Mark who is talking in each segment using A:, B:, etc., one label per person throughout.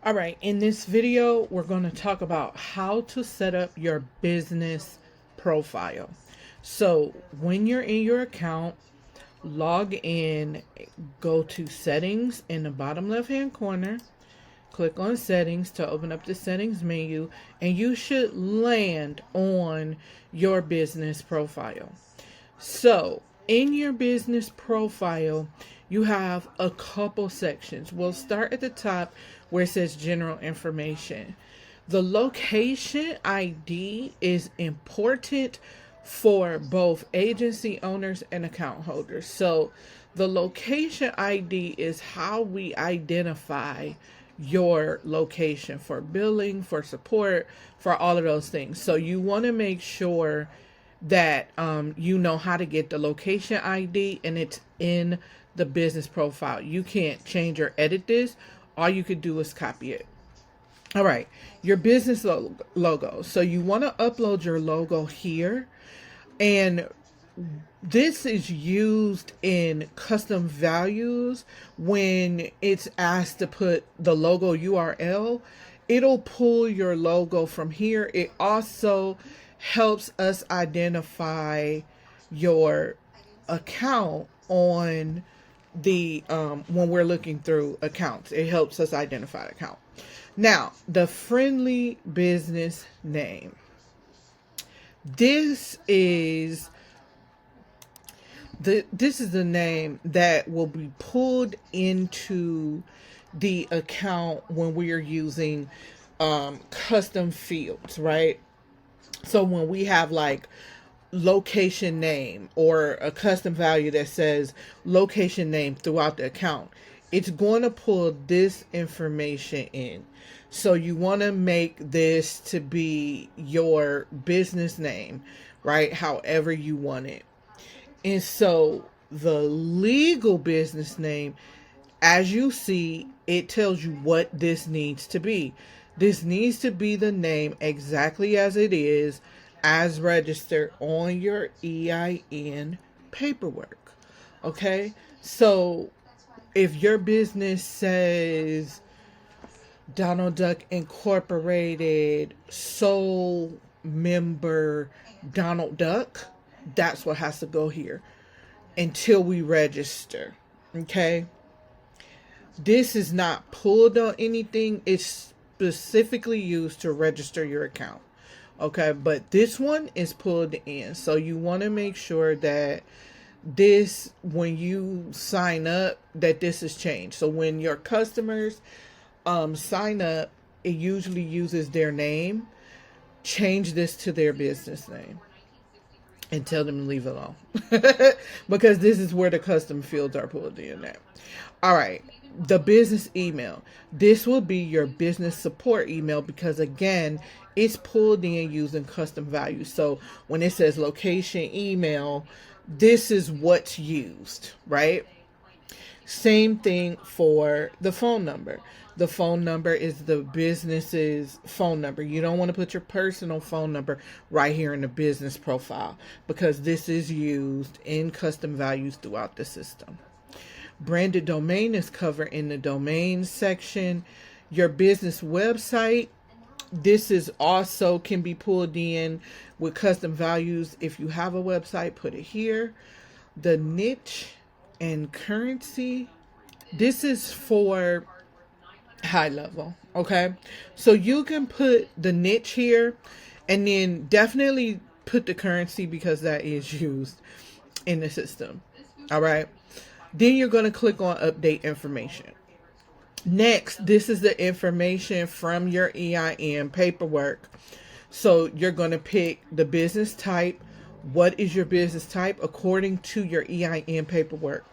A: All right, in this video, we're going to talk about how to set up your business profile. So, when you're in your account, log in, go to settings in the bottom left hand corner, click on settings to open up the settings menu, and you should land on your business profile. So, in your business profile, you have a couple sections. We'll start at the top where it says general information. The location ID is important for both agency owners and account holders. So, the location ID is how we identify your location for billing, for support, for all of those things. So, you want to make sure that you know how to get the location ID and it's in the business profile. You can't change or edit this. All you could do is copy it. All right, your business logo. So you want to upload your logo here, and this is used in custom values when it's asked to put the logo URL. It'll pull your logo from here. It also helps us identify your account on the when we're looking through accounts. It helps us identify the account. Now, the friendly business name. This is the name that will be pulled into the account when we are using custom fields, right? So when we have like location name or a custom value that says location name throughout the account, it's going to pull this information in. So you want to make this to be your business name, right? However you want it. And so the legal business name, as you see, it tells you what this needs to be. This needs to be the name exactly as it is, as registered on your EIN paperwork. Okay? So if your business says Donald Duck Incorporated, sole member Donald Duck, that's what has to go here until we register. Okay? This is not pulled on anything. It's specifically used to register your account. Okay, but this one is pulled in. So you want to make sure that this, when you sign up, that this is changed. So when your customers sign up, it usually uses their name. Change this to their business name and tell them to leave it alone. Because this is where the custom fields are pulled in at. All right. The business email. This will be your business support email because, again, it's pulled in using custom values. So when it says location email, this is what's used, right? Same thing for the phone number. The phone number is the business's phone number. You don't want to put your personal phone number right here in the business profile because this is used in custom values throughout the system. Branded domain is covered in the domain section. Your business website, this is also can be pulled in with custom values. If you have a website, put it here. The niche and currency, this is for high level. Okay, so you can put the niche here and then definitely put the currency because that is used in the system. All right. Then you're going to click on update information. Next, this is the information from your EIN paperwork. So you're going to pick the business type. What is your business type according to your EIN paperwork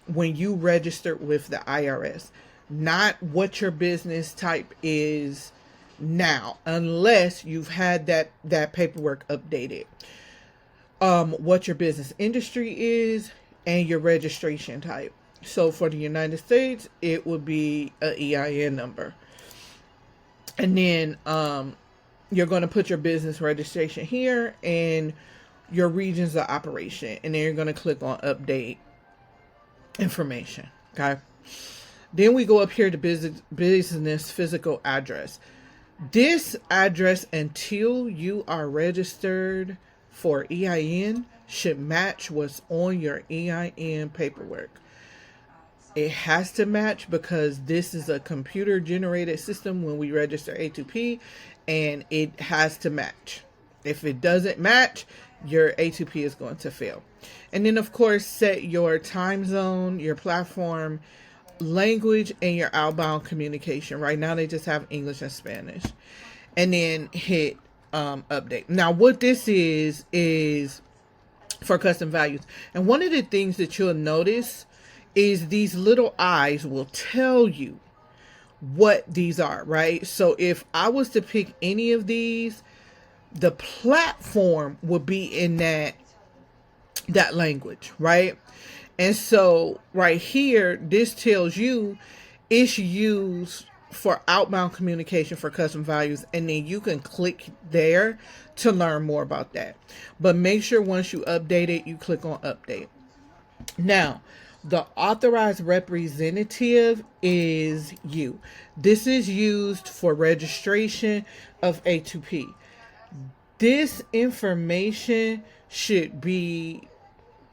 A: when you register with the IRS? Not what your business type is now, unless you've had that paperwork updated. What your business industry is and your registration type. So for the United States, it would be an EIN number. And then you're going to put your business registration here and your regions of operation. And then you're going to click on update information. Okay. Then we go up here to business physical address. This address, until you are registered for EIN, should match what's on your EIN paperwork. It has to match because this is a computer generated system when we register A2P, and it has to match. If it doesn't match, your A2P is going to fail. And then of course, set your time zone, your platform, language, and your outbound communication. Right now they just have English and Spanish. And then hit update. Now what this is for custom values. And one of the things that you'll notice is these little eyes will tell you what these are, right? So if I was to pick any of these, the platform would be in that language, right? And so right here, this tells you it's used for outbound communication for custom values, and then you can click there to learn more about that. But make sure once you update it, you click on update. Now, the authorized representative is you. This is used for registration of A2P. This information should be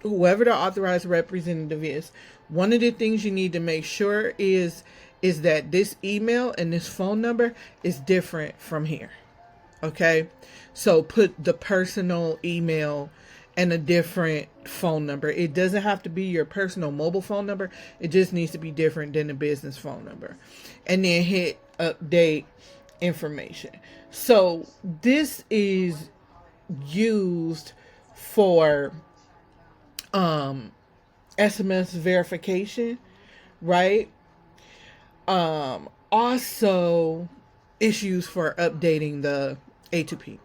A: whoever the authorized representative is. One of the things you need to make sure is that this email and this phone number is different from here. Okay? So put the personal email and a different phone number. It doesn't have to be your personal mobile phone number. It just needs to be different than the business phone number. And then hit update information. So this is used for SMS verification, right? Also it's used for updating the A2P.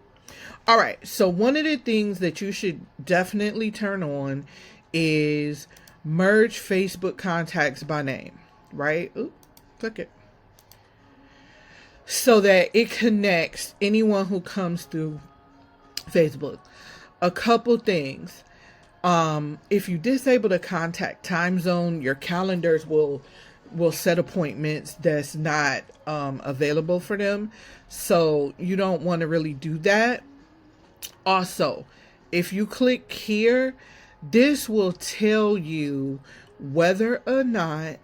A: All right, so one of the things that you should definitely turn on is merge Facebook contacts by name, right? Ooh, click it. So that it connects anyone who comes through Facebook. A couple things. If you disable the contact time zone, your calendars will set appointments that's not available for them. So you don't want to really do that. Also, if you click here, this will tell you whether or not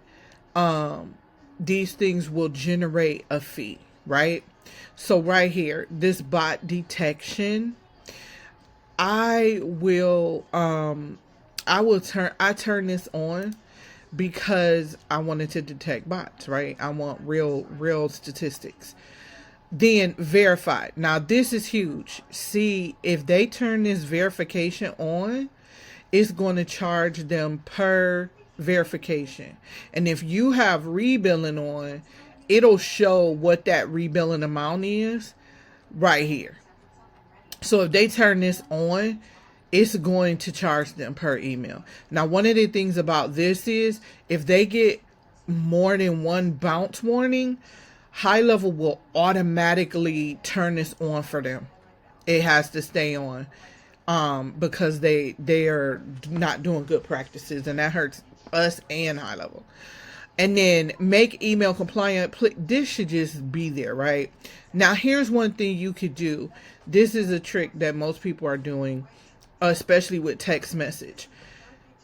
A: these things will generate a fee, right? So right here, this bot detection, I turn this on because I wanted to detect bots, right? I want real statistics. Then verified. Now this is huge. See, if they turn this verification on, it's going to charge them per verification. And if you have rebilling on, it'll show what that rebilling amount is right here. So if they turn this on, it's going to charge them per email. Now, one of the things about this is if they get more than one bounce warning, High Level will automatically turn this on for them. It has to stay on because they are not doing good practices, and that hurts us and High Level. And then make email compliant. This should just be there, right? Now, here's one thing you could do. This is a trick that most people are doing, especially with text message.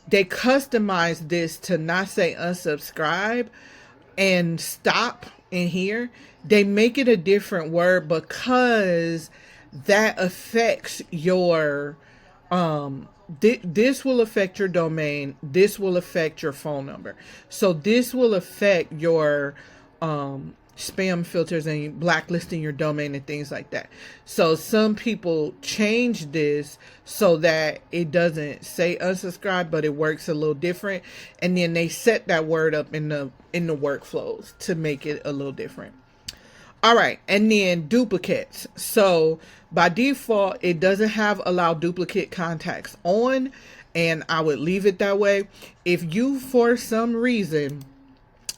A: They customize this to not say unsubscribe and stop in here. They make it a different word because that affects your this will affect your domain. This will affect your phone number. So this will affect your spam filters and blacklisting your domain and things like that. So some people change this so that it doesn't say unsubscribe, but it works a little different. And then they set that word up in the workflows to make it a little different. All right, and then duplicates. So by default, it doesn't have allow duplicate contacts on, and I would leave it that way. If you, for some reason,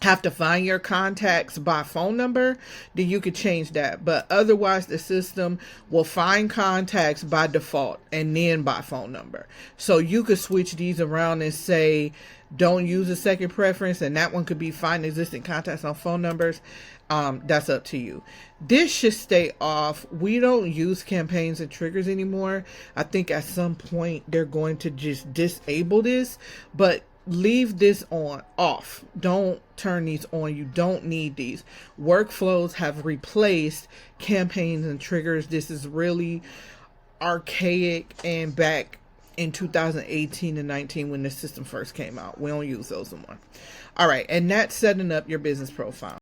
A: have to find your contacts by phone number, then you could change that. But otherwise, the system will find contacts by default and then by phone number. So you could switch these around and say, don't use a second preference, and that one could be find existing contacts on phone numbers. That's up to you. This should stay off. We don't use campaigns and triggers anymore. I think at some point they're going to just disable this, but leave this off. Don't turn these on. You don't need these. Workflows have replaced campaigns and triggers. This is really archaic and back in 2018 and 19 when the system first came out. We don't use those anymore. All right, and that's setting up your business profile.